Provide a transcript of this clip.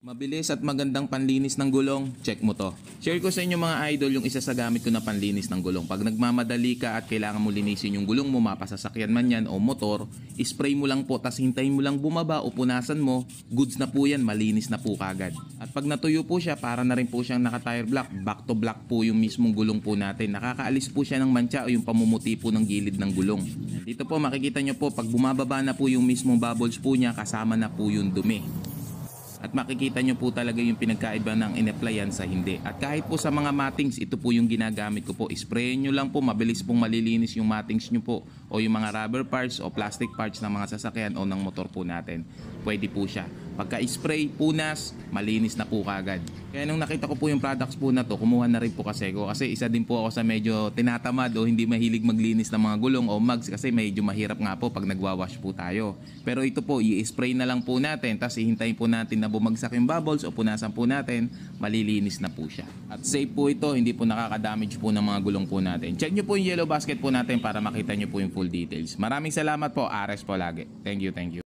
Mabilis at magandang panlinis ng gulong, check mo to. Share ko sa inyo mga idol yung isa sa gamit ko na panlinis ng gulong. Pag nagmamadali ka at kailangan mo linisin yung gulong mo, mapasasakyan man yan o motor, spray mo lang po, tas hintayin mo lang bumaba o punasan mo, goods na po yan, malinis na po kagad. At pag natuyo po siya, para na rin po siyang naka-tire block, back to black po yung mismong gulong po natin. Nakakaalis po siya ng mantsa o yung pamumuti po ng gilid ng gulong. Dito po makikita nyo po, pag bumababa na po yung mismong bubbles po niya, kasama na po yung dumi. At makikita nyo po talaga yung pinagkaiba ng in-applyan sa hindi. At kahit po sa mga mattings, ito po yung ginagamit ko po. Sprayin nyo lang po, mabilis pong malilinis yung mattings nyo po. O yung mga rubber parts o plastic parts ng mga sasakyan o ng motor po natin. Pwede po siya. Pagka-spray, punas, malinis na po kagad. Kaya nung nakita ko po yung products po na to, kumuha na rin po kasi ko. Kasi isa din po ako sa medyo tinatamad o hindi mahilig maglinis ng mga gulong o mugs kasi medyo mahirap nga po pag nagwawash po tayo. Pero ito po, i-spray na lang po natin, tapos ihintayin po natin na bumagsak yung bubbles o punasan po natin, malilinis na po siya. At safe po ito, hindi po nakaka-damage po ng mga gulong po natin. Check nyo po yung yellow basket po natin para makita nyo po yung full details. Maraming salamat po, Ares po lagi. Thank you, thank you.